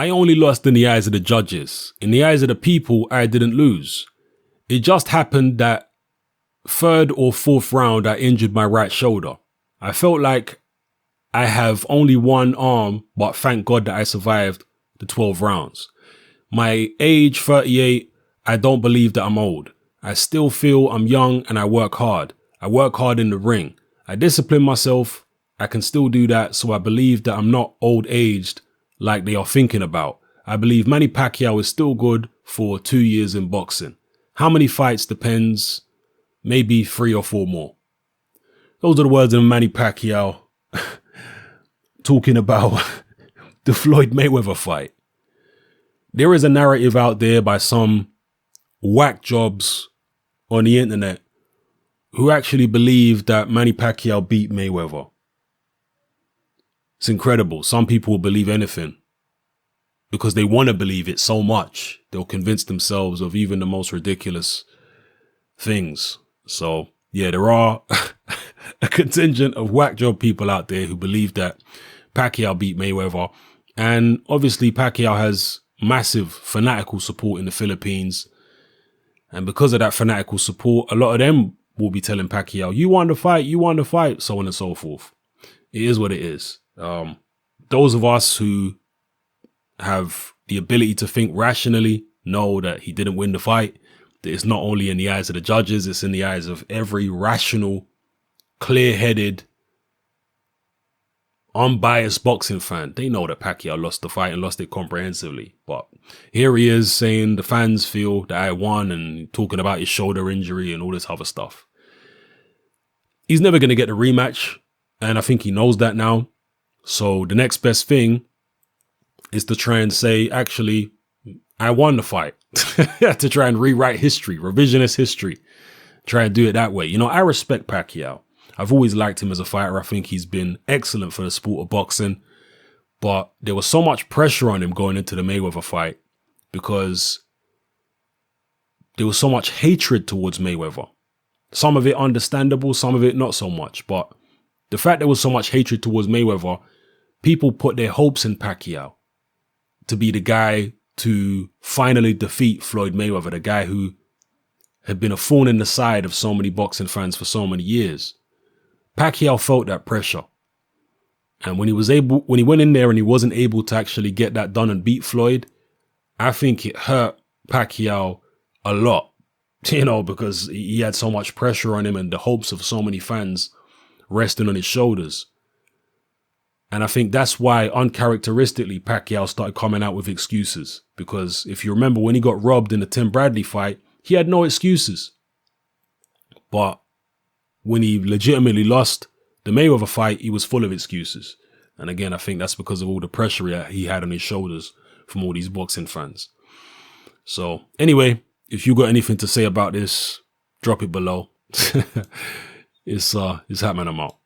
I only lost in the eyes of the judges. In the eyes of the people, I didn't lose. It just happened that third or fourth round, I injured my right shoulder. I felt like I have only one arm, but thank God that I survived the 12 rounds. My age, 38, I don't believe that I'm old. I still feel I'm young and I work hard. I work hard in the ring. I discipline myself. I can still do that. So I believe that I'm not old aged like they are thinking about. I believe Manny Pacquiao is still good for 2 years in boxing. How many fights depends, maybe 3 or 4 more. Those are the words of Manny Pacquiao talking about the Floyd Mayweather fight. There is a narrative out there by some whack jobs on the internet who actually believe that Manny Pacquiao beat Mayweather. It's incredible. Some people will believe anything because they want to believe it so much. They'll convince themselves of even the most ridiculous things. So yeah, there are a contingent of whack job people out there who believe that Pacquiao beat Mayweather. And obviously Pacquiao has massive fanatical support in the Philippines. And because of that fanatical support, a lot of them will be telling Pacquiao, you won the fight, so on and so forth. It is what it is. Those of us who have the ability to think rationally know that he didn't win the fight. That it's not only in the eyes of the judges, it's in the eyes of every rational, clear-headed, unbiased boxing fan. They know that Pacquiao lost the fight and lost it comprehensively. But here he is saying the fans feel that I won and talking about his shoulder injury and all this other stuff. He's never going to get the rematch. And I think he knows that now. So the next best thing is to try and say, actually, I won the fight. To try and rewrite history, revisionist history. Try and do it that way. You know, I respect Pacquiao. I've always liked him as a fighter. I think he's been excellent for the sport of boxing. But there was so much pressure on him going into the Mayweather fight because there was so much hatred towards Mayweather. Some of it understandable, some of it not so much. But the fact there was so much hatred towards Mayweather, people put their hopes in Pacquiao to be the guy to finally defeat Floyd Mayweather, the guy who had been a thorn in the side of so many boxing fans for so many years. Pacquiao felt that pressure. And when he went in there and he wasn't able to actually get that done and beat Floyd, I think it hurt Pacquiao a lot, you know, because he had so much pressure on him and the hopes of so many fans resting on his shoulders. And I think that's why, uncharacteristically, Pacquiao started coming out with excuses. Because if you remember, when he got robbed in the Tim Bradley fight, he had no excuses. But when he legitimately lost the Mayweather fight, he was full of excuses. And again, I think that's because of all the pressure he had on his shoulders from all these boxing fans. So anyway, if you got anything to say about this, drop it below. It's happening, I'm out.